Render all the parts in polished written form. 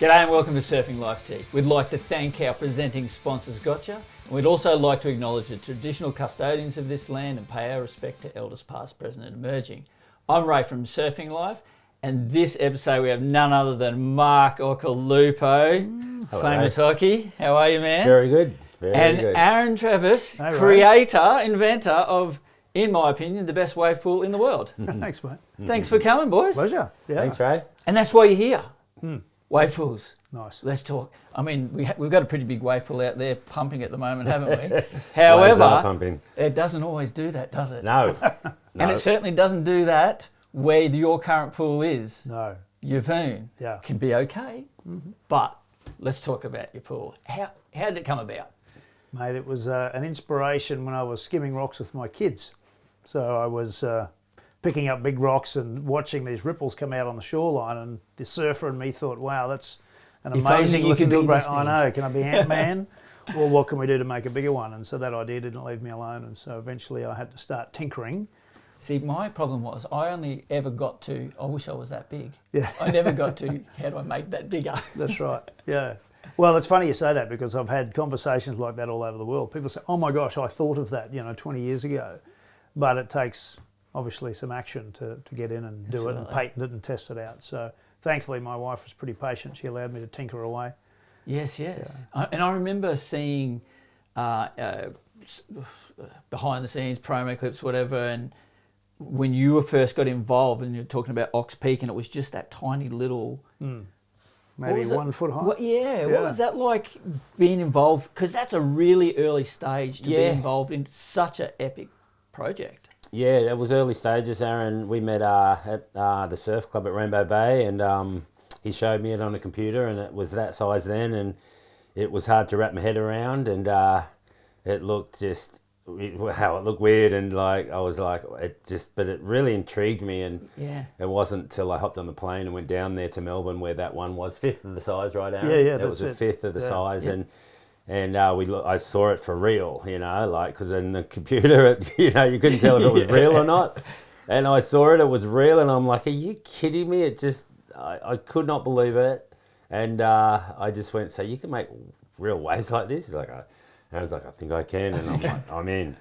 G'day and welcome to Surfing Life Tea. We'd like to thank our presenting sponsors Gotcha, and we'd also like to acknowledge the traditional custodians of this land and pay our respect to elders past, present and emerging. I'm Ray from Surfing Life, and this episode we have none other than Mark Occhilupo, famous Occy. How are you, man? Very good. Very good. Aaron Trevis, creator, inventor of, in my opinion, the best wave pool in the world. Thanks, mate. Thanks for coming, boys. Pleasure. Yeah. Thanks, Ray. And that's why you're here. Wave pools. Nice. Let's talk. I mean, we've got a pretty big wave pool out there pumping at the moment, haven't we? Waves However, are pumping. it doesn't always do that, does it? No. And it certainly doesn't do that where your current pool is. No. Your poon can be okay, but let's talk about your pool. How did it come about? Mate, it was an inspiration when I was skimming rocks with my kids. So I was picking up big rocks and watching these ripples come out on the shoreline, and the surfer and me thought, wow, that's an amazing looking little break. I know, can I be Ant-Man? Or what can we do to make a bigger one? And so that idea didn't leave me alone, and so eventually I had to start tinkering. See, my problem was I only ever got to, I wish I was that big. Yeah. I never got to, how do I make that bigger? That's right, yeah. Well, it's funny you say that because I've had conversations like that all over the world. People say, oh my gosh, I thought of that, 20 years ago. But it takes obviously some action to get in and do it and patent it and test it out. So thankfully my wife was pretty patient. She allowed me to tinker away. Yes. And I remember seeing behind the scenes, promo clips, whatever, and when you first got involved and you're talking about Ox Peak and it was just that tiny little... Maybe 1 foot high. What was that like being involved? Because that's a really early stage to be involved in such an epic project. Yeah, it was early stages, Aaron. We met at the surf club at Rainbow Bay, and he showed me it on a computer, and it was that size then, and it was hard to wrap my head around, and it looked just... it looked weird, and like I was like, but it really intrigued me, and it wasn't till I hopped on the plane and went down there to Melbourne where that one was fifth of the size, right, Aaron? Yeah, that was a fifth of the size, and I saw it for real, because in the computer, you couldn't tell if it was real or not, and I saw it was real, and I'm like, are you kidding me? It just, I could not believe it, and I just went, so you can make real waves like this? He's like, I was like, I think I can, and I'm like, I'm in.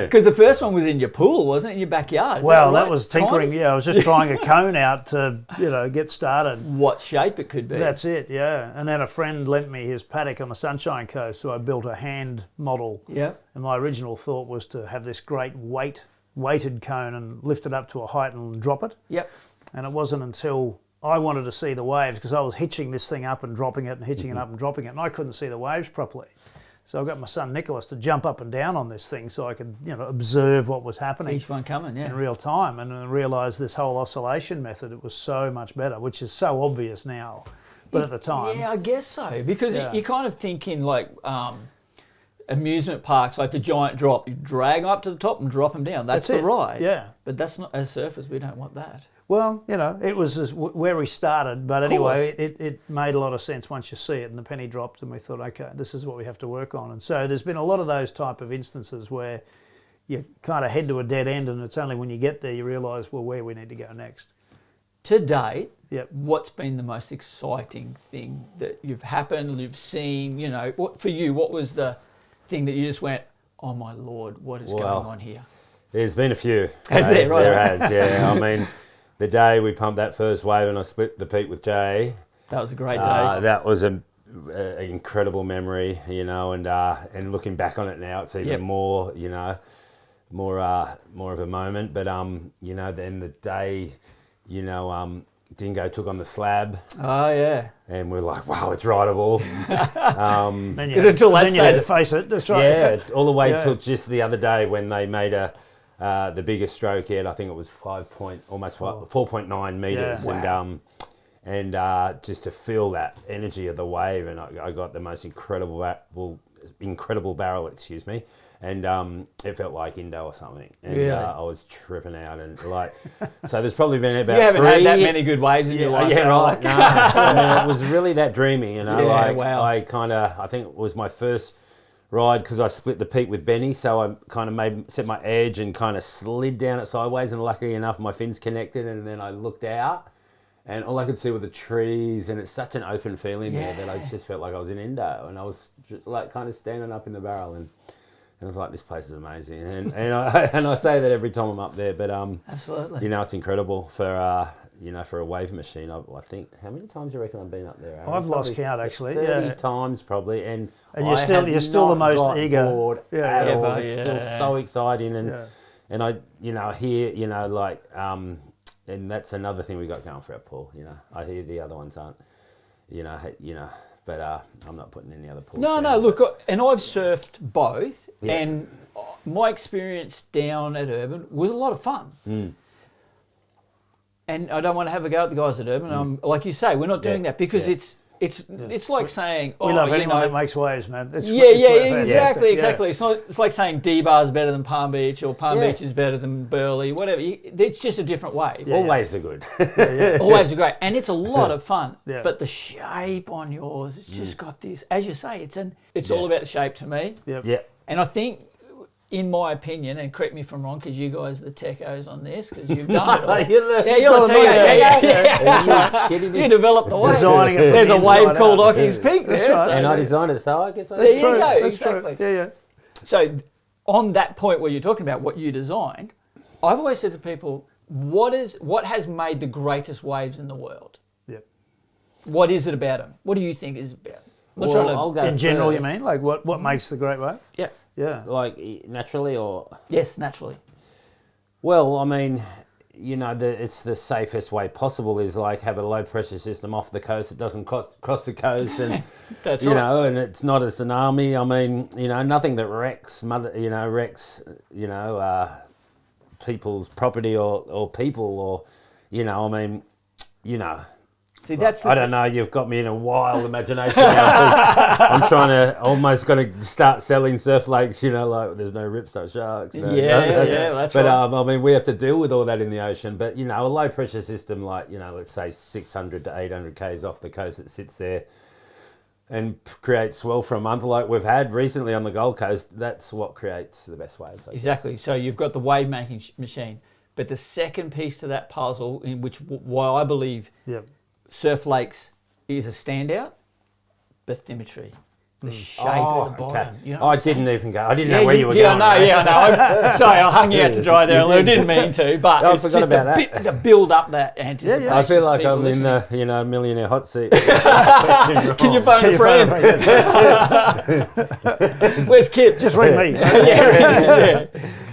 Because the first one was in your pool, wasn't it? In your backyard. Well, that was tinkering. Yeah, I was just trying a cone out to, get started. What shape it could be. That's it, yeah. And then a friend lent me his paddock on the Sunshine Coast, so I built a hand model. Yeah. And my original thought was to have this great weighted cone and lift it up to a height and drop it. Yep. And it wasn't until I wanted to see the waves, because I was hitching this thing up and dropping it and hitching it up and dropping it, and I couldn't see the waves properly. So I got my son Nicholas to jump up and down on this thing so I could, observe what was happening. Each one coming, in real time, and then realised this whole oscillation method, it was so much better, which is so obvious now, but at the time. Yeah, I guess so, because you kind of think in like amusement parks, like the giant drop, you drag them up to the top and drop them down. That's the ride. Yeah. But that's not, as surfers, we don't want that. Well, it was just where we started, but anyway, it made a lot of sense once you see it, and the penny dropped, and we thought, okay, this is what we have to work on. And so there's been a lot of those type of instances where you kind of head to a dead end, and it's only when you get there you realise, well, where we need to go next. To date, what's been the most exciting thing that you've seen, for you, what was the thing that you just went, oh my Lord, what is going on here? There's been a few. Has there, right? There has, yeah. I mean... The day we pumped that first wave and I split the peak with Jay. That was a great day. That was an incredible memory, and looking back on it now, it's even more, more of a moment. But then the day, Dingo took on the slab. Oh yeah. And we're like, wow, it's rideable. Then you had to face it. That's right. Yeah, all the way till just the other day when they made the biggest stroke yet. I think it was 4.9 meters, and just to feel that energy of the wave, and I got the most incredible barrel, and it felt like Indo or something, and I was tripping out, and so there's probably been about you haven't had that many good waves in your life. Yeah, right. No, I mean, it was really that dreamy, wow. I think it was my first ride because I split the peak with Benny, so I kind of set my edge and kind of slid down it sideways, and lucky enough my fins connected, and then I looked out and all I could see were the trees, and it's such an open feeling there that I just felt like I was in Indo, and I was just like kind of standing up in the barrel, and I was like, this place is amazing, and I say that every time I'm up there, but absolutely, you know, it's incredible for you know, for a wave machine. I think, how many times do you reckon I've been up there, Aaron? I've lost count actually. 30 times probably, and you're still the most eager. At all. It's still so exciting, and I, you know, hear, you know, like, and that's another thing we got going for our pool. You know, I hear the other ones aren't, you know, but I'm not putting any other pools. No. Look, and I've surfed both, and my experience down at Urban was a lot of fun. And I don't want to have a go at the guys at Urban. Like you say, we're not doing that because it's like saying, we love anyone that makes waves, man. Exactly. It's like saying D-Bar's better than Palm Beach or Palm Beach is better than Burleigh, whatever. It's just a different wave. All waves are good. All waves are great, and it's a lot of fun. But the shape on yours, it's just got this. As you say, it's all about the shape to me. And I think, in my opinion, and correct me if I'm wrong, because you guys are the techos on this, because you've done it all. You're the techo. You developed the wave. Designing it. There's a wave called Occy's Peak there. Right. And I designed it, so I guess I... There you go, exactly. Yeah. So on that point where you're talking about what you designed, I've always said to people, what has made the greatest waves in the world? What is it about them? What do you think is about them? I'll go in general, first. you mean? Like what makes the great wave? Yeah. Like naturally or... Yes, naturally. Well, I mean, you know, it's the safest way possible is like have a low pressure system off the coast. It doesn't cross the coast, and that's you know, and it's not a tsunami. I mean, you know, nothing that wrecks people's property or people or, you know, I mean, you know. See, that's I don't know. You've got me in a wild imagination now. 'Cause I'm trying to almost going to start selling surf lakes. You know, like there's no rips, no sharks. That's but, right. I mean, we have to deal with all that in the ocean. But you know, a low pressure system, like you know, let's say 600 to 800 k's off the coast, that sits there and creates swell for a month, like we've had recently on the Gold Coast. That's what creates the best waves. Exactly. So you've got the wave making machine, but the second piece to that puzzle, in which why I believe. Surf lakes is a standout, bathymetry, the shape of the bottom. Okay. You know I didn't even go. I didn't know where you were going. I know. Sorry, I hung you out to dry there a little. Didn't mean to, but I it's forgot just about a bit to build up that anticipation. I feel like I'm in the millionaire hot seat. Can you phone a friend? Where's Kip? Just ring me.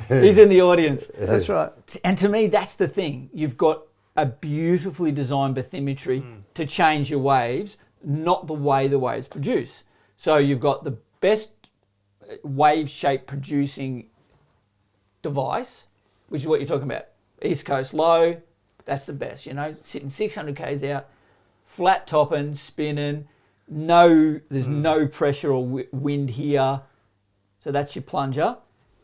He's in the audience. That's right. And to me, that's the thing. You've got a beautifully designed bathymetry to change your waves, not the way the waves produce. So you've got the best wave shape producing device, which is what you're talking about. East Coast low, that's the best, you know, sitting 600 k's out, flat topping, spinning, there's no pressure or wind here. So that's your plunger.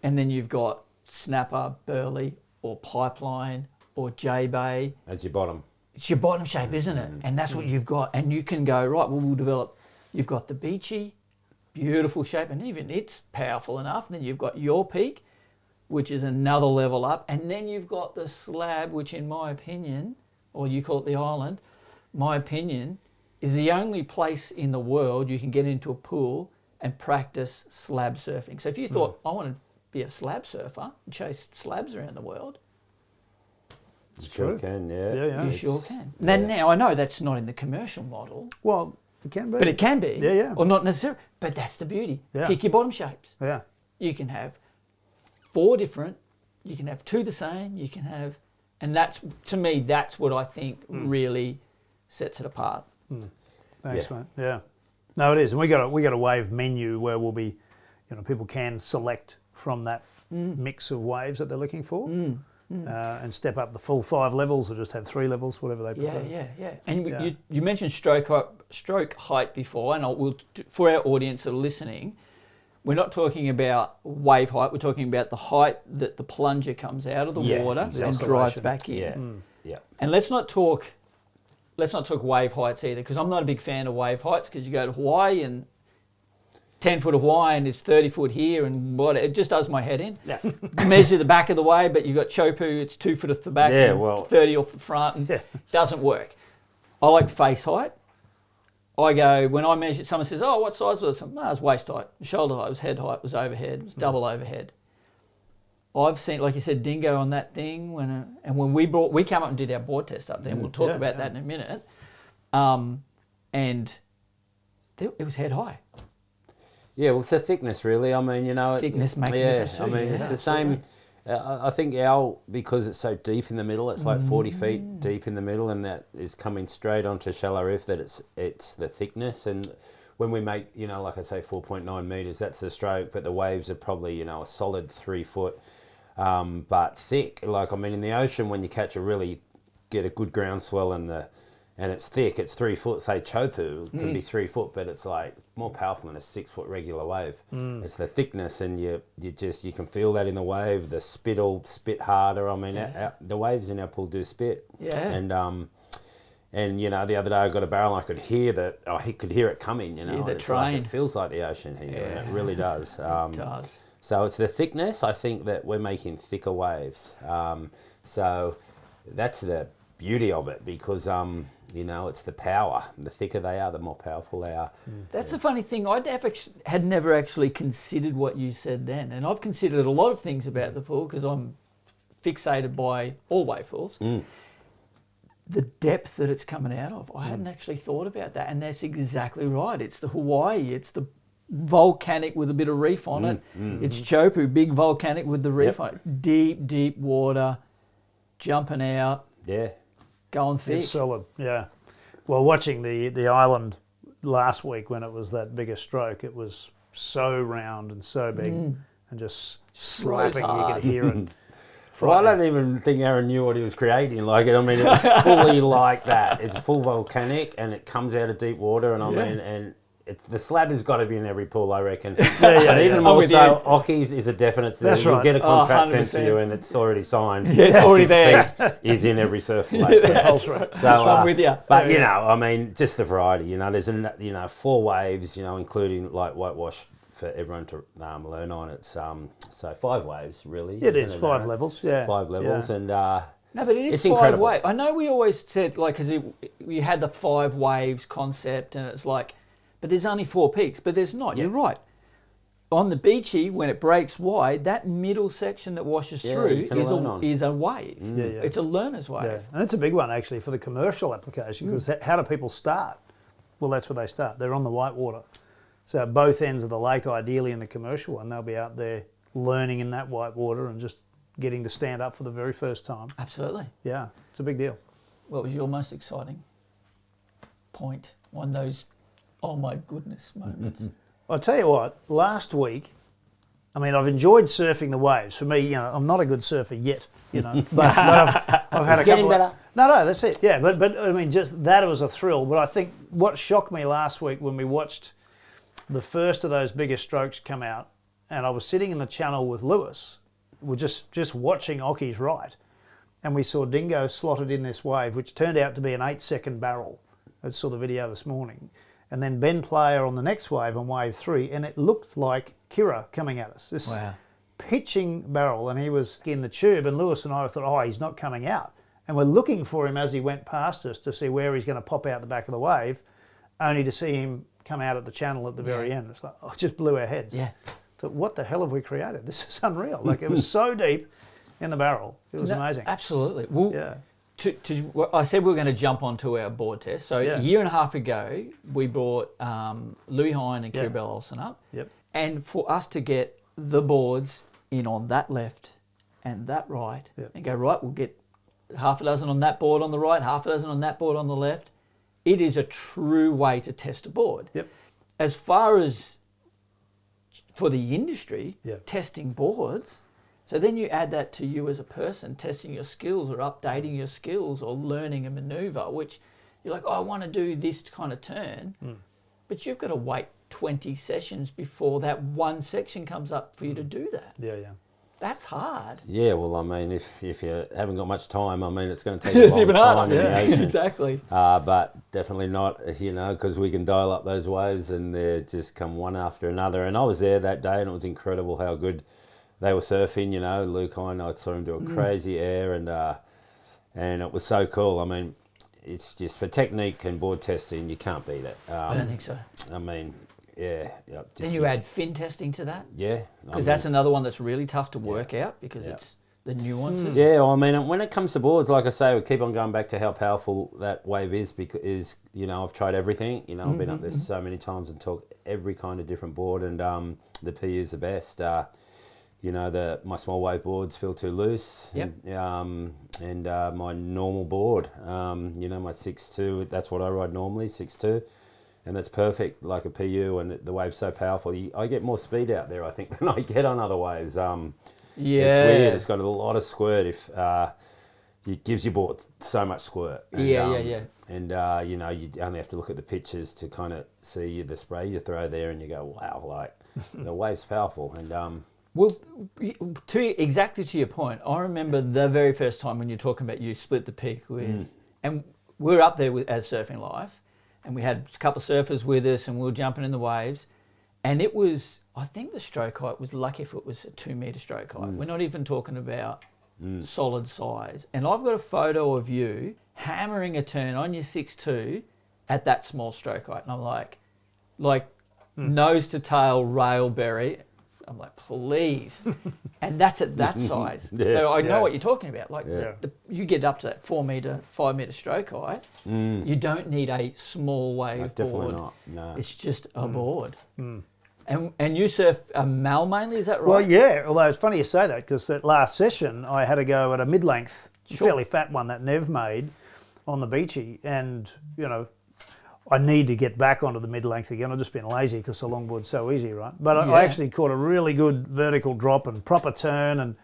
And then you've got snapper, Burleigh or pipeline or J-Bay. That's your bottom. It's your bottom shape, isn't it? And that's what you've got. And you can go, right, well, we'll develop, you've got the beachy, beautiful shape, and even it's powerful enough. Then you've got your peak, which is another level up. And then you've got the slab, which in my opinion, or you call it the island, my opinion, is the only place in the world you can get into a pool and practice slab surfing. So if you thought, I want to be a slab surfer and chase slabs around the world, You sure can, yeah. You sure can. Now I know that's not in the commercial model. Well, it can be. But it can be. Yeah. Or not necessarily. But that's the beauty. Yeah. Pick your bottom shapes. Yeah. You can have 4 different, you can have 2 the same, you can have, and that's, to me, that's what I think really sets it apart. Thanks, mate. Yeah. No, it is. And we got a wave menu where we'll be, you know, people can select from that mix of waves that they're looking for. And step up the full 5 levels or just have 3 levels, whatever they prefer. Yeah. And you mentioned stroke height before, and for our audience that are listening, we're not talking about wave height, we're talking about the height that the plunger comes out of the water and drives back in. And let's not talk wave heights either, because I'm not a big fan of wave heights, because you go to Hawaii and 10 foot of Hawaiian is 30 foot here, and it just does my head in. Measure the back of the wave, but you've got Chopu, it's 2 foot off the back, and 30 off the front, and doesn't work. I like face height. I go, when I measure, someone says, oh, what size was it? No, it was waist height. Shoulder height was head height, was overhead, was double overhead. I've seen, like you said, dingo on that thing. And when we came up and did our board test up there, and we'll talk about that in a minute. And it was head high. Yeah, well, it's the thickness, really. I mean, Thickness makes a difference too. I mean, it's the same. I think because it's so deep in the middle, it's like 40 feet deep in the middle, and that is coming straight onto shallow reef, that it's the thickness. And when we make, like I say, 4.9 metres, that's the stroke, but the waves are probably, a solid 3 foot, but thick. Like, I mean, in the ocean, when you get a good groundswell and it's thick, it's 3 foot. Say Chopu can be 3 foot, but it's like more powerful than a 6 foot regular wave. It's the thickness, and you can feel that in the wave. The spit will spit harder. I mean, the waves in our pool do spit. Yeah. And the other day I got a barrel and I could hear that. I could hear it coming. The it's train. Like, it feels like the ocean here, and it really does. It does. So it's the thickness. I think that we're making thicker waves. So that's the beauty of it, because it's the power. The thicker they are, the more powerful they are. That's the funny thing. I had never actually considered what you said then, and I've considered a lot of things about the pool because I'm fixated by all wave pools. The depth that it's coming out of, I hadn't actually thought about that, and that's exactly right. It's the Hawaii. It's the volcanic with a bit of reef on it. It's Chopu, big volcanic with the reef on it. Deep, deep water, jumping out. Yeah. Going thick. It's solid, yeah. Well, watching the island last week when it was that bigger stroke, it was so round and so big and just slapping. You could hear it. Well, I don't even think Aaron knew what he was creating. Like, I mean, it was fully like that. It's full volcanic, and it comes out of deep water, and I mean, and the slab has got to be in every pool, I reckon. But even more so, Occy's is a definite thing. That's right. You'll get a contract sent to you, and it's already signed. Yeah, it's already there. Is in every surf place. That's right. So I'm with you. But I mean, just the variety. There's 4 waves. Including like whitewash for everyone to learn on. It's so 5 waves really. It is 5 levels. Yeah. 5 levels, and no, but it is it's 5 incredible. waves. I know we always said because we had the 5 waves concept, and it's like. But there's only 4 peaks, but there's not. Yep. You're right. On the beachy, when it breaks wide, that middle section that washes through is a wave. It's a learner's wave. Yeah. And it's a big one, actually, for the commercial application, because how do people start? Well, that's where they start. They're on the whitewater. So at both ends of the lake, ideally in the commercial one, they'll be out there learning in that whitewater and just getting to stand up for the very first time. Absolutely. Yeah, it's a big deal. What was your most exciting point? One of those... oh my goodness moments. I'll tell you what, last week, I mean, I've enjoyed surfing the waves. For me, I'm not a good surfer yet, but I've had it's getting better. No, that's it. Yeah, but I mean, just that was a thrill. But I think what shocked me last week when we watched the first of those bigger strokes come out, and I was sitting in the channel with Lewis, we're just watching Occy's right, and we saw dingo slotted in this wave, which turned out to be an 8-second barrel. I saw the video this morning. And then Ben Player on the next wave, on wave 3, and it looked like Kira coming at us. This pitching barrel, and he was in the tube, and Lewis and I thought, oh, he's not coming out. And we're looking for him as he went past us to see where he's going to pop out the back of the wave, only to see him come out at the channel at the very end. It's like, it just blew our heads. Yeah. So what the hell have we created? This is unreal. Like, it was so deep in the barrel. It was amazing. Absolutely. Well, yeah. I said we were going to jump onto our board test. So a year and a half ago, we brought Louis Hine and Kiribel Olsen up. Yep. And for us to get the boards in on that left and that right, and go, right, we'll get half a dozen on that board on the right, half a dozen on that board on the left. It is a true way to test a board. Yep. As far as for the industry, testing boards... So then you add that to you as a person, testing your skills or updating your skills or learning a maneuver, which you're like, oh, I want to do this kind of turn. But you've got to wait 20 sessions before that one section comes up for you to do that. Yeah. That's hard. Yeah, well, I mean, if you haven't got much time, I mean, it's going to take a long even time harder. in the ocean. Exactly. But definitely not, because we can dial up those waves and they just come one after another. And I was there that day, and it was incredible how good they were surfing. Luke Hine, I saw him do a crazy air, and it was so cool. I mean, it's just for technique and board testing, you can't beat it. I don't think so. I mean, yeah. Then you add fin testing to that? Yeah. Because that's another one that's really tough to work out because it's the nuances. Yeah, well, I mean, when it comes to boards, like I say, we keep on going back to how powerful that wave is because, you know, I've tried everything. You know, I've been up there so many times and talked every kind of different board, and the PU is the best. You know, my small wave boards feel too loose. Yep. And my normal board, you know, my 6.2, that's what I ride normally, 6.2. And that's perfect, like a PU, and the wave's so powerful. I get more speed out there, I think, than I get on other waves. It's weird. It's got a lot of squirt. It gives your board so much squirt. And, And, you know, you only have to look at the pictures to kind of see the spray you throw there, and you go, wow, like, the wave's powerful. And well, exactly to your point, I remember the very first time when you're talking about you split the peak with, and we're up there as Surfing Life, and we had a couple of surfers with us, and we were jumping in the waves, and it was, I think the stroke height was lucky if it was a 2 metre stroke height. We're not even talking about solid size. And I've got a photo of you hammering a turn on your 6.2 at that small stroke height, and I'm like nose to tail railberry. I'm like, please. And that's at that size. So I know what you're talking about. Like, you get up to that 4 metre, 5 metre stroke height, you don't need a small wave board. Definitely not, no. It's just a board. And you surf a Mal mainly, is that right? Well, yeah, although it's funny you say that because that last session I had to go at a mid-length, fairly fat one that Nev made on the Beachy, and, you know, I need to get back onto the mid-length again. I've just been lazy because the longboard's so easy, right? But I actually caught a really good vertical drop and proper turn and,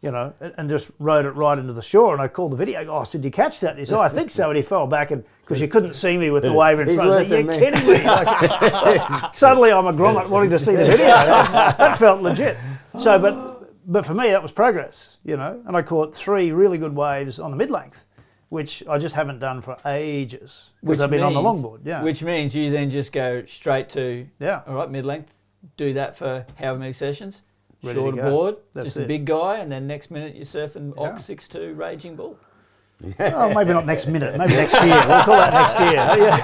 you know, and just rode it right into the shore. And I called the video, oh, did you catch that? He said, oh, I think so. And he fell back and because you couldn't see me with the wave in front. He's like, you're kidding me. Like, suddenly I'm a grommet wanting to see the video. That felt legit. So, but for me, that was progress, you know. And I caught 3 really good waves on the mid-length, which I just haven't done for ages because I've been on the longboard. Yeah. Which means you then just go straight to, all right, mid-length, do that for however many sessions, ready shorter to go. board, That's just it. a big guy, and then next minute you're surfing Occy 6.2 Raging Bull. Oh, maybe not next minute, maybe next year. We'll call that next year.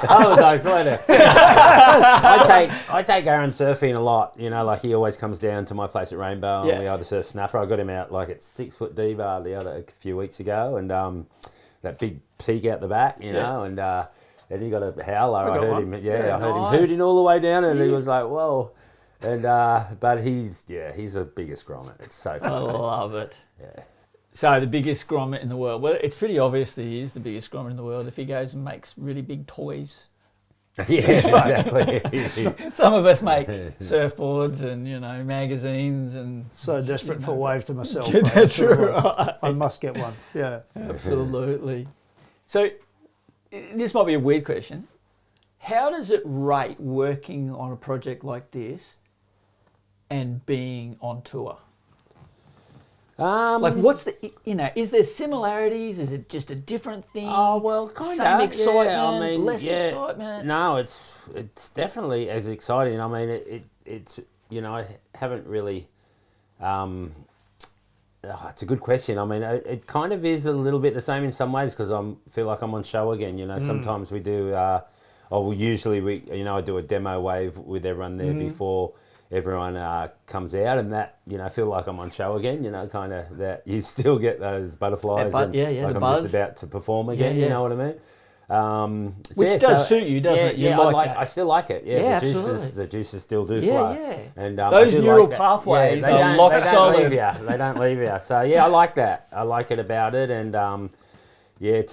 Oh, nice later. I take Aaron surfing a lot. You know, like he always comes down to my place at Rainbow, and we either surf snapper. I got him out like at 6 foot D-bar a few weeks ago, and that big peak out the back, you know, and he got a howler. I heard him hooting all the way down, and he was like, whoa. And but he's the biggest grommet. It's so classic. I love it. Yeah. So the biggest grommet in the world. Well, it's pretty obvious that he is the biggest grommet in the world if he goes and makes really big toys. Yeah, exactly. Some of us make surfboards and, you know, magazines and... So desperate for a wave to myself. Yeah, that's right. I must get one. Yeah. Absolutely. So this might be a weird question. How does it rate working on a project like this and being on tour? Like, what's the, you know, is there similarities? Is it just a different thing? Oh, well, kind of. Some excitement, I mean, less excitement? No, it's definitely as exciting. I mean, it's you know, I haven't really, it's a good question. I mean, it kind of is a little bit the same in some ways because I feel like I'm on show again. You know, sometimes we do, usually I do a demo wave with everyone there before everyone comes out, and that, you know, I feel like I'm on show again, you know, kind of that you still get those butterflies and like I'm buzz. just about to perform again, you know what I mean? Which does suit you, doesn't it? You I still like it. Yeah, absolutely. The juices still do flow. Yeah. And those neural pathways are locked solid. They don't leave you. So yeah, I like that. I like it about it, and to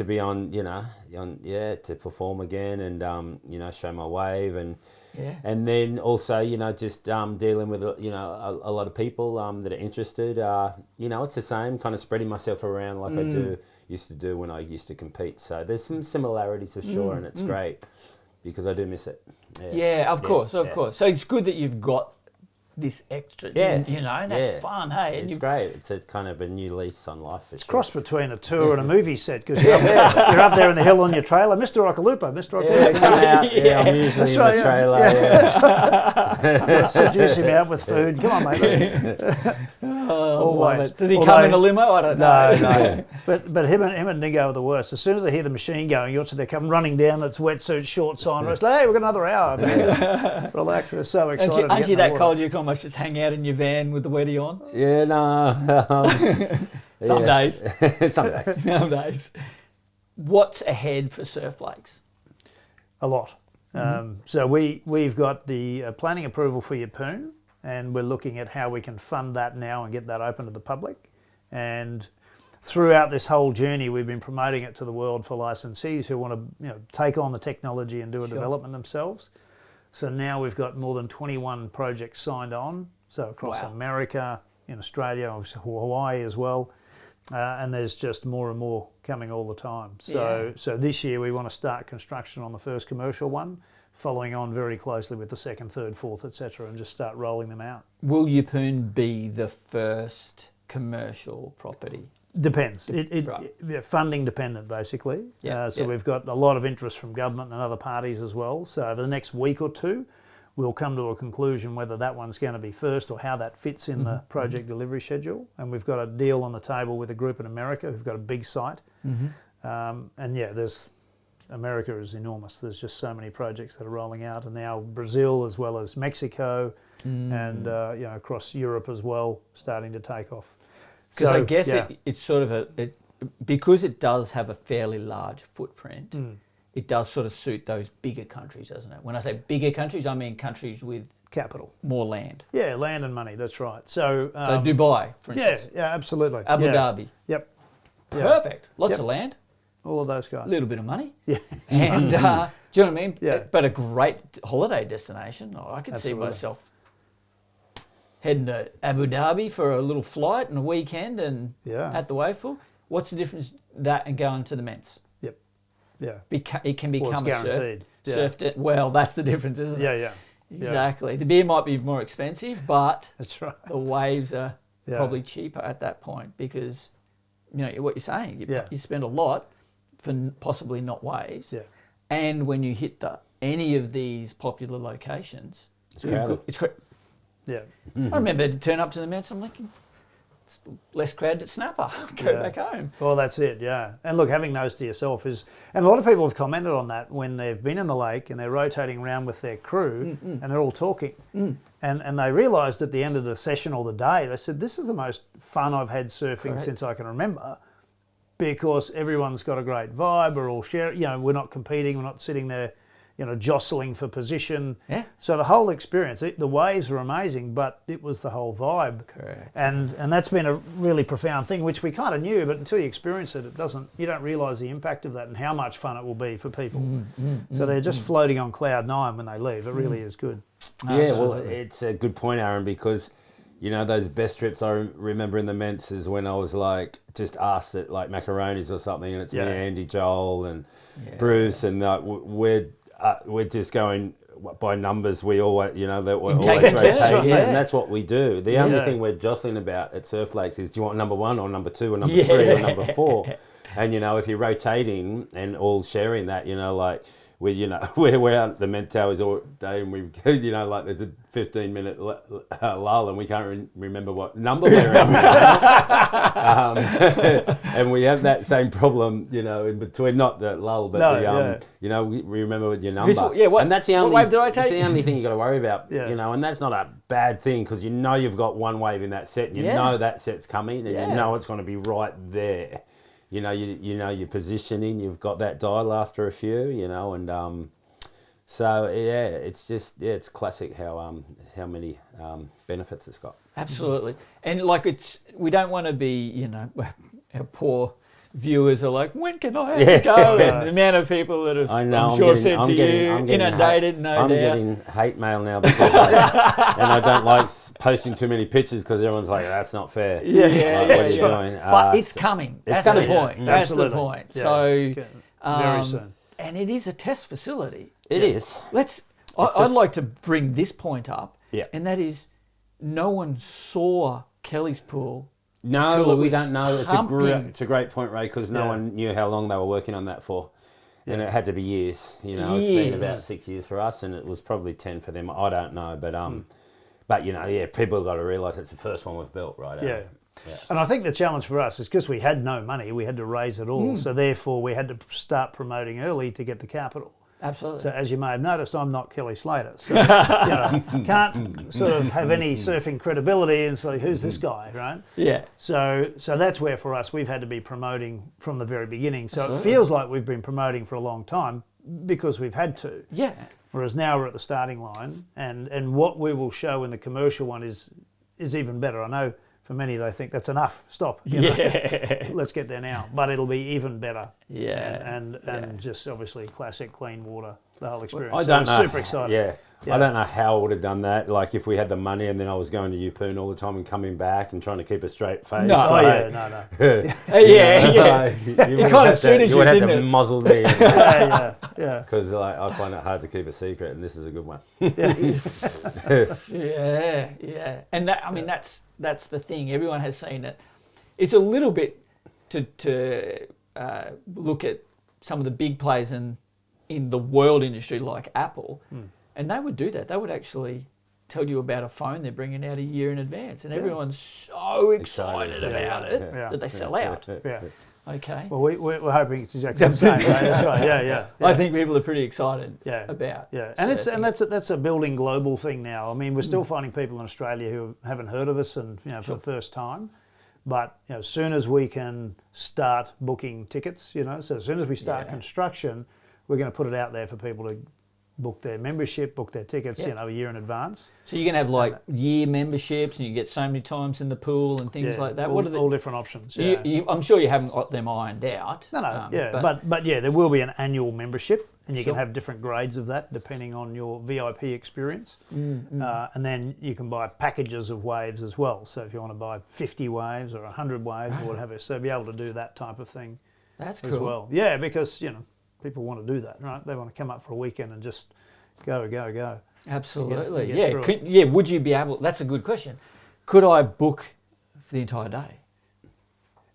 be on, to perform again and show my wave and then also, just dealing with, a lot of people that are interested. It's the same, kind of spreading myself around like I used to do when I used to compete. So there's some similarities for sure, and it's great because I do miss it. Yeah, of course. So it's good that you've got this extra, and that's fun, hey? And it's great. It's a kind of a new lease on life for sure. Cross between a tour and a movie set because you're up there in the hill on your trailer. Mr. Occhilupo, Mr. Occhilupo. Come out. I'm usually in the trailer. Seduce him out with food. Come on, mate. Oh, love Always. it. Does he Although- come in a limo? I don't know. No. But him and Nigo are the worst. As soon as they hear the machine going, you're they come running down. It's wetsuit, shorts on. It's like, hey, we've got another hour. Man. Relax. They're so excited. to Aren't get you in the that water. cold you can almost just hang out in your van with the weddy on? Yeah, no. Some days. Some days. Some days. What's ahead for Surf Lakes? A lot. So we've got the planning approval for Yeppoon, and we're looking at how we can fund that now and get that open to the public. And throughout this whole journey, we've been promoting it to the world for licensees who want to take on the technology and do a development themselves. So now we've got more than 21 projects signed on. So across America, in Australia, obviously Hawaii as well. And there's just more and more coming all the time. So this year we want to start construction on the first commercial one, following on very closely with the second, third, fourth, etc., and just start rolling them out. Will Yeppoon be the first commercial property? Depends. Right. Funding dependent, basically. So we've got a lot of interest from government and other parties as well. So over the next week or two, we'll come to a conclusion whether that one's going to be first or how that fits in the project delivery schedule. And we've got a deal on the table with a group in America who've got a big site. America is enormous. There's just so many projects that are rolling out, and now Brazil as well as Mexico, and across Europe as well, starting to take off. Because I guess it's sort of because it does have a fairly large footprint. It does sort of suit those bigger countries, doesn't it? When I say bigger countries, I mean countries with capital, more land. Yeah, land and money. That's right. So Dubai, for instance. Yeah, absolutely. Abu Dhabi. Yep. Perfect. Lots of land. All of those guys. A little bit of money. Yeah. And do you know what I mean? Yeah. But a great holiday destination. Oh, I could see myself heading to Abu Dhabi for a little flight and a weekend and at the wave pool. What's the difference that and going to the Ments? Yeah. It can become it's a guaranteed. surf. Well, that's the difference, isn't it? Yeah. Exactly. The beer might be more expensive, but that's right. the waves are probably cheaper at that point because, what you're saying, you spend a lot for possibly not waves. Yeah. And when you hit any of these popular locations, it's crowded. Yeah. I remember to turn up to the Mets, I'm like, it's less crowded at Snapper. Go back home. Well, that's it, yeah. And look, having those to yourself is... And a lot of people have commented on that when they've been in the lake and they're rotating around with their crew and they're all talking. And they realised at the end of the session or the day, they said, this is the most fun I've had surfing since I can remember, because everyone's got a great vibe, we're all sharing, we're not competing, we're not sitting there, jostling for position. Yeah. So the whole experience, the waves were amazing, but it was the whole vibe. Correct. And that's been a really profound thing, which we kind of knew, but until you experience it, you don't realise the impact of that and how much fun it will be for people. So they're just floating on cloud nine when they leave. It really is good. Yeah, well, it's a good point, Aaron, because those best trips I remember in the Ments is when I was like just us at like Macaronis or something, and it's me, Andy, Joel, and Bruce, and we're just going by numbers. We always, that we're always rotating, and that's what we do. The only thing we're jostling about at Surf Lakes is, do you want number one or number two or number three or number four? And if you're rotating and all sharing that, we're out at the Ment Towers all day, and we, there's a 15-minute lull, and we can't remember what number we're at. And we have that same problem, in between, not the lull, but we remember your number. And that's the only wave did I take? That's the only thing you got to worry about, and that's not a bad thing, because you've got one wave in that set, and you know that set's coming, and you know it's going to be right there. Your positioning, you've got that dial after a few, and so it's classic how many benefits it's got. Absolutely. And we don't want to be, our poor viewers are like, when can I have to go? And the amount of people that have, I'm sure, said to you, inundated, no doubt. I'm getting hate mail now because I don't like posting too many pictures because everyone's like, that's not fair. What are you doing? But it's coming. That's the point. That's the point. Yeah. So, very soon. And it is a test facility. It is. I'd like to bring this point up, and that is, no one saw Kelly's pool. No, we don't know. It's a great point, Ray, because no one knew how long they were working on that for. And it had to be years. It's been about 6 years for us, and it was probably 10 for them. I don't know, But, people have got to realise it's the first one we've built, right? Yeah. And I think the challenge for us is because we had no money, we had to raise it all. So therefore we had to start promoting early to get the capital. Absolutely. So as you may have noticed, I'm not Kelly Slater. So, can't sort of have any surfing credibility and say, who's this guy, right? Yeah. So that's where for us, we've had to be promoting from the very beginning. So Absolutely. it feels like we've been promoting for a long time because we've had to. Yeah. Whereas now we're at the starting line and what we will show in the commercial one is even better. I know for many they think that's enough. Stop. You know? Let's get there now. But it'll be even better. Yeah. And just obviously classic clean water, the whole experience. I don't know. Super excited. Yeah. I don't know how I would have done that. Like if we had the money and then I was going to Yeppoon all the time and coming back and trying to keep a straight face. No. Like, Yeah. You kind of suited you you, would have didn't to it? muzzle me. Yeah. Because I find it hard to keep a secret, and this is a good one. Yeah. And that, I mean, that's the thing. Everyone has seen it. It's a little bit to look at some of the big players in the world industry like Apple, and they would do that. They would actually tell you about a phone they're bringing out a year in advance, and everyone's so excited about it that they sell out. Yeah. Okay. Well, we're hoping it's exactly the same. Right? That's right. Yeah. I think people are pretty excited about. Yeah, and that's a building global thing now. I mean, we're still finding people in Australia who haven't heard of us and for the first time. But as soon as we can start booking tickets, so as soon as we start construction, we're going to put it out there for people to book their membership, book their tickets, a year in advance. So you're going to have like year memberships and you get so many times in the pool and things like that. All, What are all different options. Yeah. I'm sure you haven't got them ironed out. No, but there will be an annual membership, and you can have different grades of that depending on your VIP experience. And then you can buy packages of waves as well. So if you want to buy 50 waves or 100 waves or whatever, so be able to do that type of thing. That's as cool. well. Yeah, because people want to do that, right? They want to come up for a weekend and just go. Absolutely. Get Would you be able? That's a good question. Could I book for the entire day?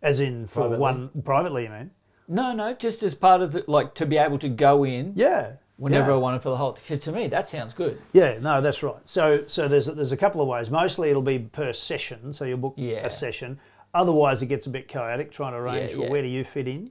As in for one privately, you mean? No, just as part of the, like to be able to go in. Yeah. Whenever I wanted for the whole. To me, that sounds good. Yeah, no, that's right. So there's a couple of ways. Mostly it'll be per session, so you'll book a session. Otherwise, it gets a bit chaotic trying to arrange where do you fit in.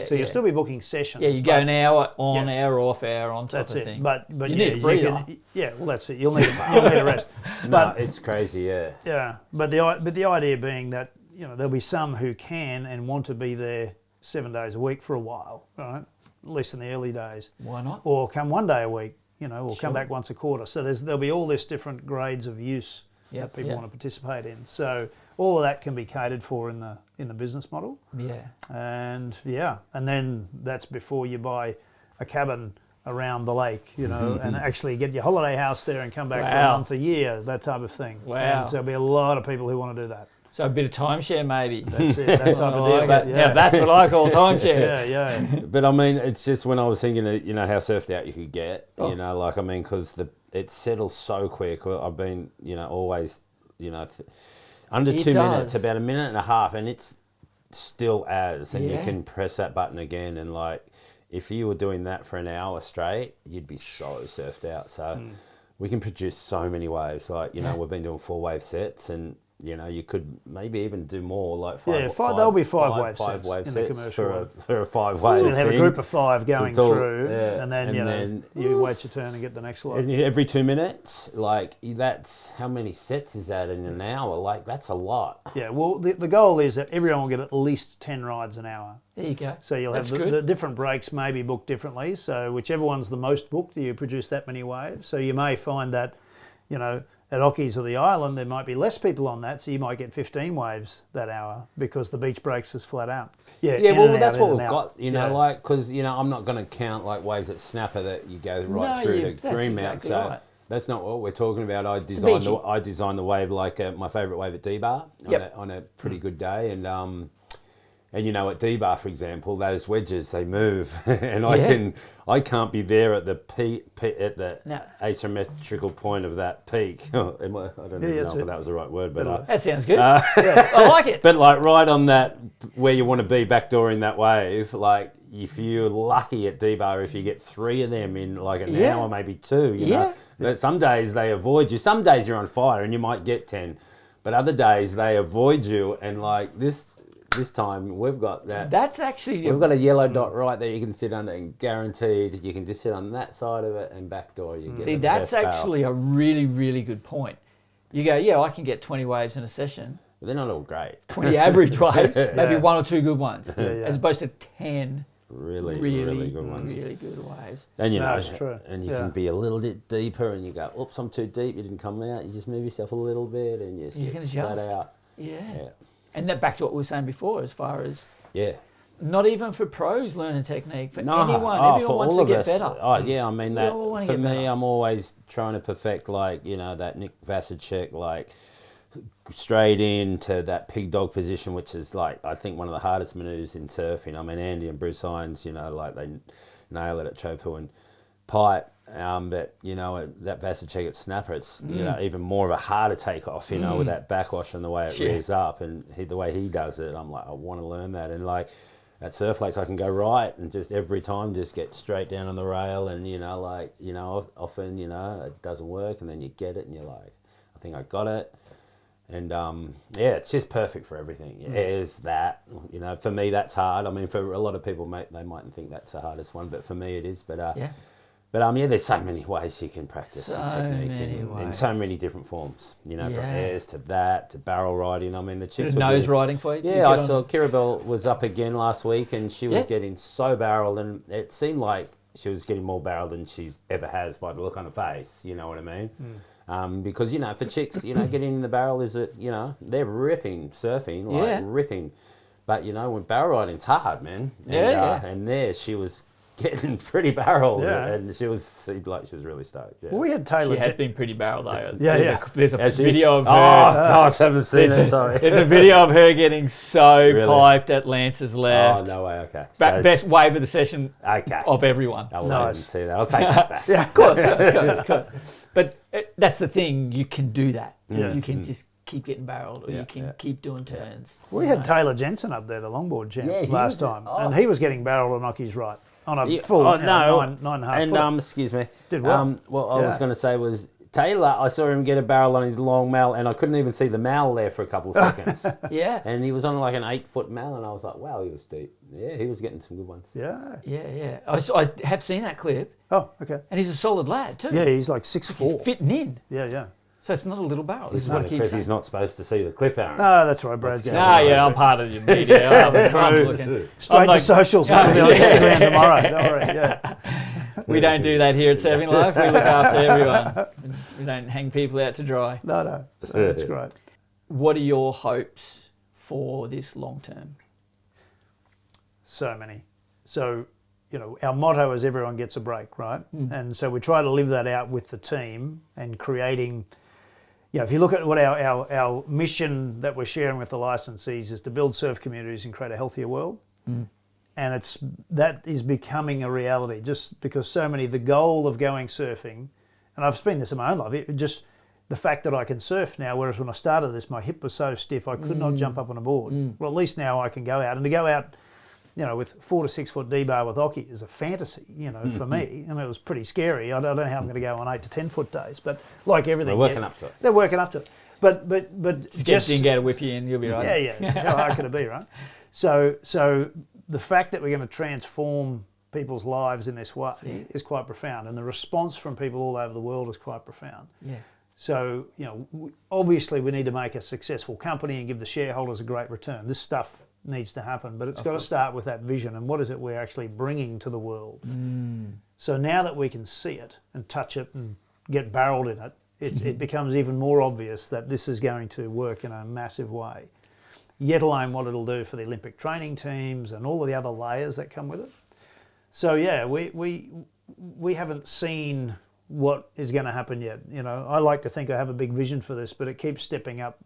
So you'll still be booking sessions. Yeah, you go an hour on, hour off, hour on type of thing. But you need a breather. Well, that's it. You'll need a rest. But it's crazy, yeah. Yeah, but the idea being that there'll be some who can and want to be there 7 days a week for a while, right? At least in the early days. Why not? Or come 1 day a week, or come back once a quarter. So there'll be all this different grades of use that people want to participate in. So all of that can be catered for in the business model. Yeah. And then that's before you buy a cabin around the lake, and actually get your holiday house there and come back for a month a year, that type of thing. Wow. And so there'll be a lot of people who want to do that. So a bit of timeshare maybe. That's it, that type of deal. Now that's what I call timeshare. Yeah. But I mean, it's just when I was thinking, how surfed out you could get, because it settles so quick. I've been, always, under 2 minutes, about a minute and a half, and it's still and you can press that button again, and like, if you were doing that for an hour straight, you'd be so surfed out. So we can produce so many waves. Like, we've been doing 4-wave sets, and you could maybe even do more, like there'll be five wave sets in the commercial for a 5-wave. So you'll have a group of 5 going through, and then then you wait your turn and get the next lot. And every 2 minutes, like that's how many sets is that in an hour? Like that's a lot. Yeah, well, the goal is that everyone will get at least 10 rides an hour. There you go. So you'll have the different breaks may be booked differently. So whichever one's the most booked, you produce that many waves. So you may find that, at Occy's or the island, there might be less people on that, so you might get 15 waves that hour because the beach breaks is flat out. That's what we've got, like, because, I'm not going to count, like, waves at Snapper that you go through to Greenmount, so that's not what we're talking about. I designed the wave like my favourite wave at D-Bar on a pretty good day, and at D-Bar, for example, those wedges, they move, and I can't be there at the at the asymmetrical point of that peak. I don't even know if that was the right word, but that sounds good. I like it. But like right on that where you want to be, backdooring that wave, like if you're lucky at D-bar, if you get 3 of them in like an Yeah. hour, maybe 2, you know. But some days they avoid you. Some days you're on fire and you might get 10. But other days they avoid you, and like this time we've got that. That's actually... We've got a yellow dot right there you can sit under, and guaranteed you can just sit on that side of it and backdoor you get See, the that's best barrel. actually a really, really good point. You go, yeah, I can get 20 waves in a session. But they're not all great. 20 average waves, maybe Yeah. 1 or 2 good ones, yeah. as opposed to 10 Really good ones. really good waves. And you No, know, it's true. and you Yeah. can be a little bit deeper, and you go, oops, I'm too deep. You didn't come out. You just move yourself a little bit, and you just You get can spat adjust. out. Yeah. Yeah. And that back to what we were saying before, as far as Yeah. not even for pros learning technique, for No, anyone, oh, everyone for wants all to of get us. better. Oh yeah, I mean We that all wanna for get me. better. I'm always trying to perfect, like, you know, that Nick Vacicek, like straight into that pig dog position, which is like I think one of the hardest maneuvers in surfing. I mean, Andy and Bruce Hines, you know, like they nail it at Chopu and Pipe. But you know, that Vacicek at Snapper, it's you know even more of a harder takeoff, you know, with that backwash and the way it Yeah. rears up, and the way he does it. I'm like, I want to learn that, and like. At Surf Lakes, I can go right and just every time just get straight down on the rail, and you know, like, you know, often, you know, it doesn't work, and then you get it and you're like, I think I got it. And yeah, it's just perfect for everything. Is that, you know, for me that's hard. I mean, for a lot of people, they mightn't think that's the hardest one, but for me it is. But Yeah. yeah, there's so many ways you can practice the So technique many in ways. so many different forms. You know, from Yeah. airs to that to barrel riding. I mean, the chicks Bit of were nose getting- riding for you? Do you Yeah, I get on- saw Kirabel was up again last week, and she was Yeah. getting so barreled, and it seemed like she was getting more barrel than she's ever has by the look on her face. You know what I mean? Because you know, for chicks, you know, getting in the barrel is that, you know, they're ripping surfing, like Yeah. ripping, but you know, when barrel riding's hard, man. And, Yeah. and there she was getting pretty barreled, Yeah. and she was like, she was really stoked. Yeah. Well, we had Taylor. She has been pretty barrel though. Yeah, There's yeah. there's a Has she? video of her. Oh, I haven't seen it. Sorry. There's a video of her getting so Really? piped at Lance's Oh left. no way. Okay. Best wave of the session Okay. of everyone. I'll Nice. see that. I'll take that back. Yeah. Of course. But that's the thing. You can do that. Yeah. You can just keep getting barreled, or Yeah, you can yeah. keep doing turns. We had Taylor Jensen up there, the longboard champ, Yeah, he last was- time, oh. and he was getting barreled on Occy's right on a Yeah, full oh, you know, no. nine and a half And foot. excuse me. Did well. What I was Yeah. going to say was Taylor. I saw him get a barrel on his long mal, and I couldn't even see the mal there for a couple of seconds. Yeah. And he was on like an 8-foot mal, and I was like, wow, he was deep. Yeah, he was getting some good ones. Yeah. Yeah. I have seen that clip, Oh, okay. and he's a solid lad too. Yeah, he's like He's 6'4". fitting in. Yeah. So it's not a little barrel. This is No, what I keep Chris, saying. he's not supposed to see the clip, Aaron. No, that's right, Brad's Let's going. go. No, yeah, I'm part of your media. I'm looking. Straight I'm like- to socials. We'll be on Instagram tomorrow. Don't worry. Yeah. We don't do that here at Surfing Life. We look after everyone. We don't hang people out to dry. No, that's great. What are your hopes for this long term? So many. So, you know, our motto is everyone gets a break, right? And so we try to live that out with the team and creating, you know, if you look at what our mission that we're sharing with the licensees is to build surf communities and create a healthier world. And that is becoming a reality just because so many, the goal of going surfing, and I've seen this in my own life, it just the fact that I can surf now, whereas when I started this, my hip was so stiff I could not jump up on a board. Well, at least now I can go out, and to go out, you know, with 4 to 6 foot D-bar with Occy is a fantasy, you know, for me. I mean, it was pretty scary. I don't know how I'm going to go on 8 to 10 foot days, but like everything, We're working up to it. They're working up to it. But Just get a whippy in, you'll be right. yeah. How hard could it be, right? So the fact that we're going to transform people's lives in this way is quite profound, and the response from people all over the world is quite profound. Yeah. So, you know, obviously we need to make a successful company and give the shareholders a great return. This stuff needs to happen, but it's got to start with that vision and what is it we're actually bringing to the world. So now that we can see it and touch it and get barreled in it, it becomes even more obvious that this is going to work in a massive way. Yet alone what it'll do for the Olympic training teams and all of the other layers that come with it. So yeah, we haven't seen what is going to happen yet. You know, I like to think I have a big vision for this, but it keeps stepping up,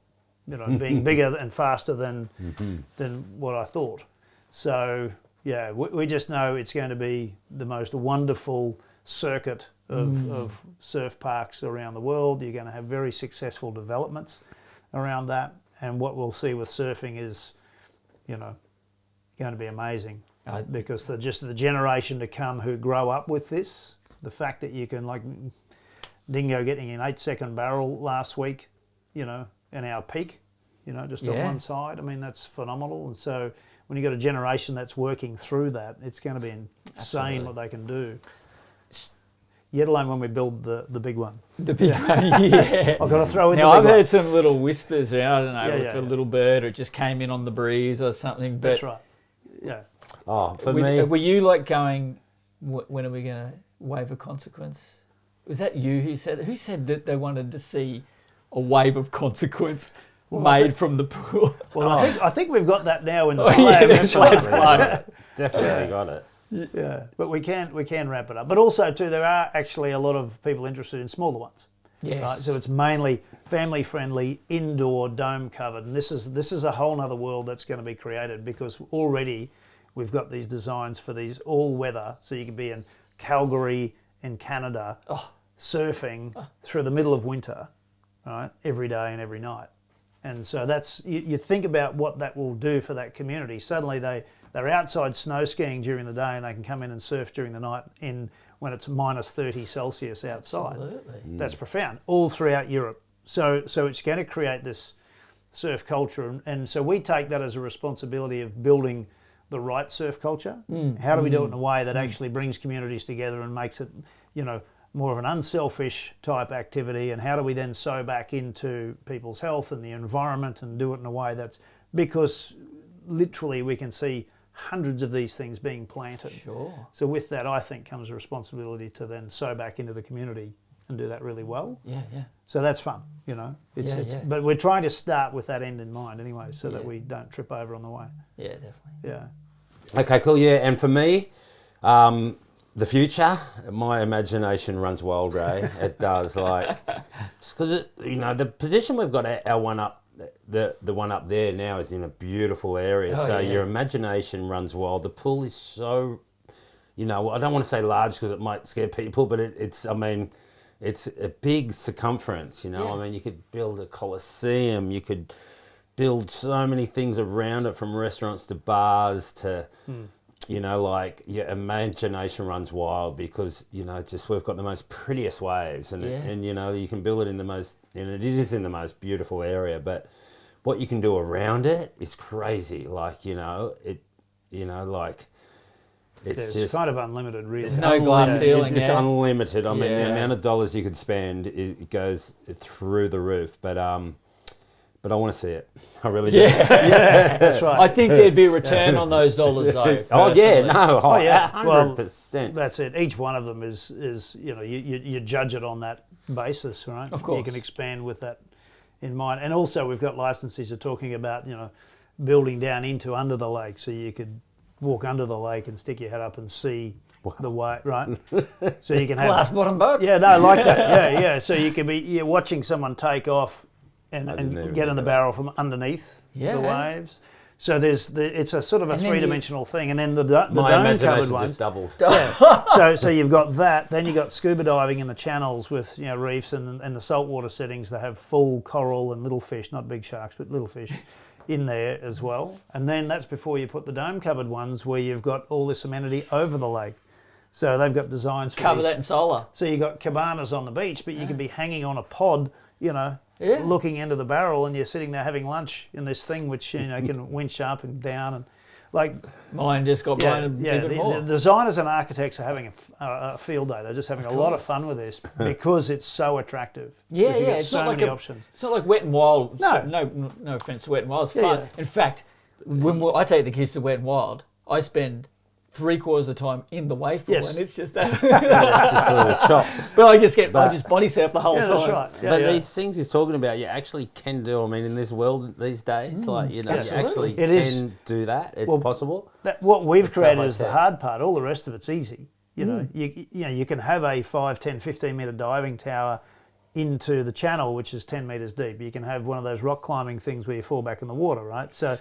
you know, being bigger and faster than what I thought. So yeah, we just know it's going to be the most wonderful circuit of surf parks around the world. You're going to have very successful developments around that. And what we'll see with surfing is, you know, going to be amazing. because just the generation to come who grow up with this, the fact that you can, like Dingo getting an 8-second barrel last week, in our peak, just on one side. I mean, that's phenomenal. And so when you've got a generation that's working through that, it's going to be insane what they can do. Yet alone when we build the big one. The big one, yeah. I've got to throw in now, the I've big heard some little whispers, I don't know, if a yeah. little bird or it just came in on the breeze or something. But That's right. Yeah. Oh, for me, were you like going, when are we going to wave of consequence? Was that you who said that they wanted to see a wave of consequence made from the pool? Well, I think we've got that now in the slab's closed. definitely got it. Yeah, but we can wrap it up. But also too, there are actually a lot of people interested in smaller ones. Yes. Right? So it's mainly family friendly, indoor, dome covered, and this is a whole other world that's going to be created because already we've got these designs for these all weather, so you can be in Calgary in Canada surfing through the middle of winter, right? Every day and every night. And so that's you think about what that will do for that community. Suddenly they're outside snow skiing during the day and they can come in and surf during the night when it's minus 30 Celsius outside. Absolutely. That's profound, all throughout Europe. So it's going to create this surf culture. And so we take that as a responsibility of building the right surf culture. How do we do it in a way that actually brings communities together and makes it, more of an unselfish type activity? And how do we then sew back into people's health and the environment and do it in a way that's, because literally we can see hundreds of these things being planted. Sure. So with that, I think comes a responsibility to then sew back into the community and do that really well. Yeah. So that's fun, But we're trying to start with that end in mind anyway, so that we don't trip over on the way. Yeah, definitely. Yeah. Okay, cool. Yeah, and for me, the future, my imagination runs wild, Ray. It does, because the position we've got our one up. The one up there now is in a beautiful area, your imagination runs wild. The pool is so, I don't want to say large because it might scare people, but it's a big circumference. You could build a coliseum, you could build so many things around it, from restaurants to bars to, your imagination runs wild because we've got the most prettiest waves, and you can build it in the most. It is in the most beautiful area, but what you can do around it is crazy. It's just kind of unlimited, really. There's no glass ceiling. It's unlimited. I mean, the amount of dollars you could spend it goes through the roof. But I want to see it. I really do. Yeah, that's right. I think there'd be a return on those dollars, though. Oh yeah, no, 100%. Well, that's it. Each one of them is you judge it on that basis, right? Of course. You can expand with that in mind. And also we've got licensees are talking about, building down into under the lake, so you could walk under the lake and stick your head up and see the way, right? So you can have glass bottom boat. Yeah, no, like that. Yeah. So you can be watching someone take off and get in the barrel from underneath the waves. So it's a sort of a three-dimensional thing, and then the dome-covered ones. Just doubled. Yeah. So you've got that. Then you've got scuba diving in the channels with reefs and the saltwater settings. They have full coral and little fish, not big sharks, but little fish, in there as well. And then that's before you put the dome-covered ones where you've got all this amenity over the lake. So they've got designs for cover that in solar. So you've got cabanas on the beach, but you can be hanging on a pod, looking into the barrel, and you're sitting there having lunch in this thing which can winch up and down, and mine just got blown even more. The designers and architects are having a field day. They're just having a lot of fun with this because it's so attractive. Yeah, It's not many options. It's not like Wet and Wild. No. No offense to Wet and Wild. It's fun. In fact, when I take the kids to Wet and Wild, I spend 3/4 of the time in the wave pool, and it's just that. It's just little chops. But I just body surf the whole time. That's right. These things he's talking about, you actually can do. I mean, in this world these days, you actually can do that. It's possible. What we've created is the hard part. All the rest of it's easy. You can have a 5, 10, 15 metre diving tower into the channel, which is 10 metres deep. You can have one of those rock climbing things where you fall back in the water, right? So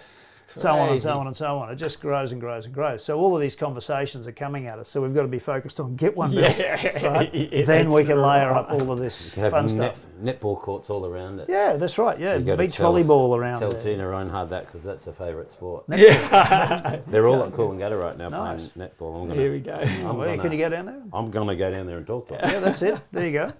so on and Crazy. so on and so on. It just grows and grows and grows. So all of these conversations are coming at us. So we've got to be focused on get one built. Right? Yeah, Then we that's can layer right. up all of this You could have fun stuff. netball courts all around it. Yeah, that's right. Yeah, You gotta beach tell- volleyball around Tell there. Tina Reinhard that because that's her favourite sport. Yeah. They're all at Coolangatta right now Nice. playing netball. I'm Here gonna, we go. Can you go down there? I'm gonna go down there and talk to her. Yeah, that's it. There you go.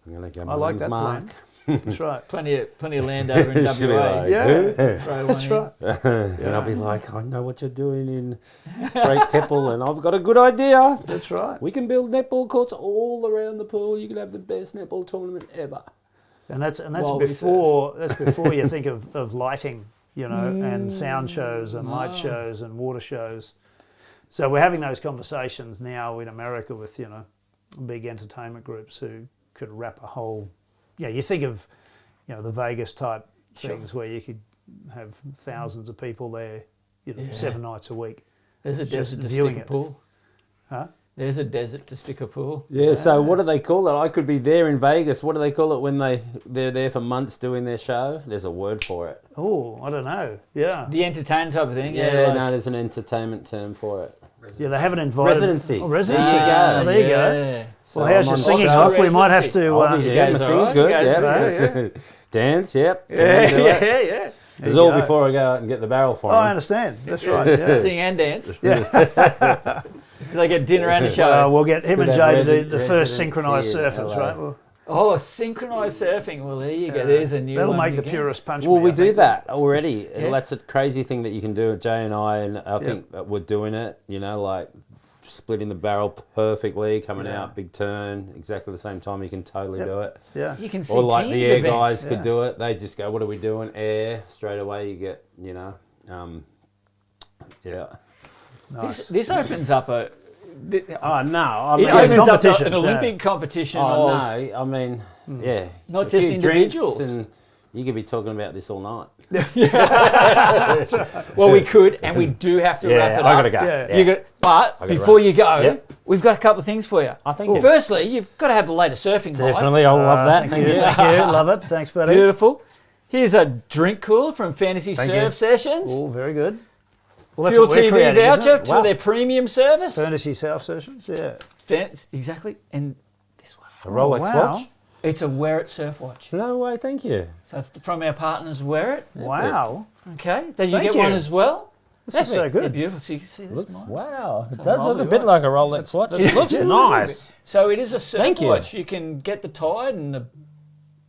I'm gonna go. I My like name's that Mark. plan. That's right. Plenty of land over in She'll be WA. like, Yeah. "Who?" Throw That's one in. right. And I'll be like, I know what you're doing in Great Keppel, and I've got a good idea. That's right. We can build netball courts all around the pool. You can have the best netball tournament ever. And that's While we before you think of lighting, you know, and sound shows and light shows and water shows. So we're having those conversations now in America with, you know, big entertainment groups who could wrap a whole. Yeah, you think of, you know, the Vegas type things where you could have thousands of people there, you know, 7 nights a week. There's a Just desert to viewing stick a it. pool. Huh? There's a desert to stick a pool. Yeah, so what do they call it? I could be there in Vegas. What do they call it when they're there for months doing their show? There's a word for it. Oh, I don't know. Yeah. The entertainment type of thing. Yeah, like- no, there's an entertainment term for it. Yeah, they haven't invited. Residency. Oh, residency. There you go. Oh, there you go. Yeah. So Well, how's I'm your on singing, show. Doc? We might have to. I'll be You there. My guys singing's alright? good. You guys Yeah. alright? Dance, yep. Yeah, Can do it. yeah. This There is you all go. before I go out and get the barrel for Oh, I them. understand. That's right. Yeah. Sing and dance. Yeah. They get dinner and a show. We'll get him Could and have Jay to do the residency first synchronised in surfers, LA. right? Well, Oh, synchronised surfing. Well, there you go. There's a new that'll one. make the again. purest punch. Well, me, we I do think. that already. Yeah. That's a crazy thing that you can do. Jay and I think that we're doing it. You know, like splitting the barrel perfectly, coming Yeah. out, big turn, exactly the same time. You can totally do it. Yeah. You can see Or like teams the air events. guys could Yeah. do it. They just go, "What are we doing?" Air straight away. You get, yeah. Nice. This opens up a. Oh no! I It mean, opens up competitions, an Olympic competition oh of. no! I mean, yeah. Not a just few drinks individuals. and you could be talking about this all night. Well, we could, and we do have to wrap it up. I gotta go. Yeah. You got, but gotta before run. you go, Yep. we've got a couple of things for you. Oh, thank you. Firstly, you've got to have the latest surfing life. Definitely, I love that. Thank you. Thank you. Love it. Thanks, buddy. Beautiful. Here's a drink cooler from Fantasy Thank Surf you. Sessions. Oh, very good. Well, that's Fuel what we're TV creating, isn't voucher it? for their premium service. Fantasy South sessions. Yeah. Exactly. And this one. A Rolex wow. watch? It's a Wear It surf watch. No way, thank you. So from our partners, Wear It. Wow. Okay. Then you Thank get you. one as well. This is so Yeah, good. beautiful. So you can see this. Looks, nice. wow, it So does look a lovely, bit right? like a Rolex watch. It looks nice. So it is a surf Thank you. watch. You can get the tide and the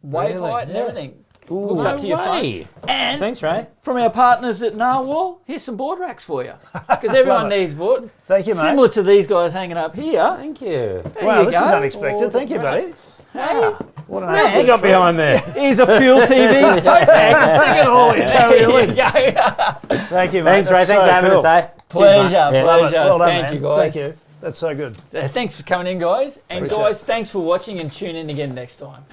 wave Really? height and Yeah. everything. Ooh, Hooks up no to your phone. way. And Thanks, Ray. from our partners at Narwhal, here's some board racks for you. Because everyone Love it. needs board. Thank you, mate. Similar to these guys hanging up here. Thank you. There Wow, you this go. is unexpected. Thank you, buddy. Hey, What an What else you got behind there? here's a Fuel TV tote bag. Stick it all in. There you go. Thank you, mate. Thanks, Ray. That's Thanks so for having cool. us, eh? Pleasure, Yeah. pleasure. Love it. Well done, Thank man. you, guys. Thank you. That's so good. Thanks for coming in, guys. And Appreciate guys, thanks for watching and tune in again next time.